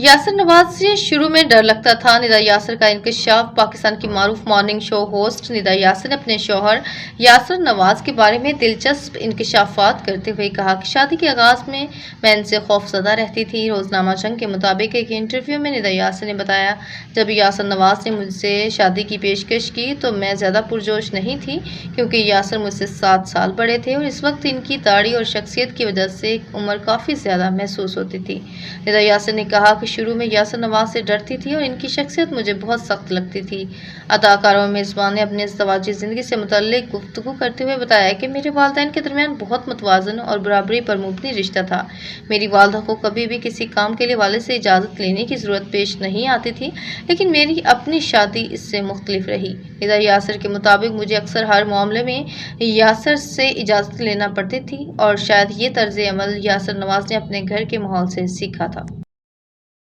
यासिर नवाज से शुरू में डर लगता था। निदा यासिर का इंकशाफ। पाकिस्तान की मारूफ morning show host Nida Yasir ने अपने शौहर यासिर नवाज के बारे में दिलचस्प इंकशाफात करते हुए कहा कि शादी के आगाज में मैं इनसे खौफजदा रहती थी। रोजनामा जंग के मुताबिक एक इंटरव्यू में निदा यासिर ने बताया, जब यासिर नवाज ने मुझसे शादी की पेशकश की तो मैं ज़्यादा पुरजोश नहीं थी, क्योंकि यासिर मुझसे 7 साल बड़े थे और इस वक्त इनकी दाढ़ी और शख्सियत की वजह से उम्र काफ़ी ज़्यादा महसूस होती थी। निदा यासिर ने कहा कि शुरू में यासिर नवाज से डरती थी और इनकी शख्सियत मुझे बहुत सख्त लगती थी। अदाकारा और मेज़बान ने अपने ज़वाजी ज़िंदगी से मुतल्लिक गुफ्तगू करते हुए बताया कि मेरे वालिदैन के दरमियान बहुत मुतवाज़न और बराबरी पर मुबनी रिश्ता था। मेरी वालदा को कभी भी किसी काम के लिए वालिद से इजाज़त लेने की ज़रूरत पेश नहीं आती थी, लेकिन मेरी अपनी शादी इससे मुख्तलिफ रही। निदा यासिर के मुताबिक मुझे अक्सर हर मामले में यासिर से इजाज़त लेना पड़ती थी और शायद ये तर्ज़ अमल यासिर नवाज ने अपने घर के माहौल से सीखा था।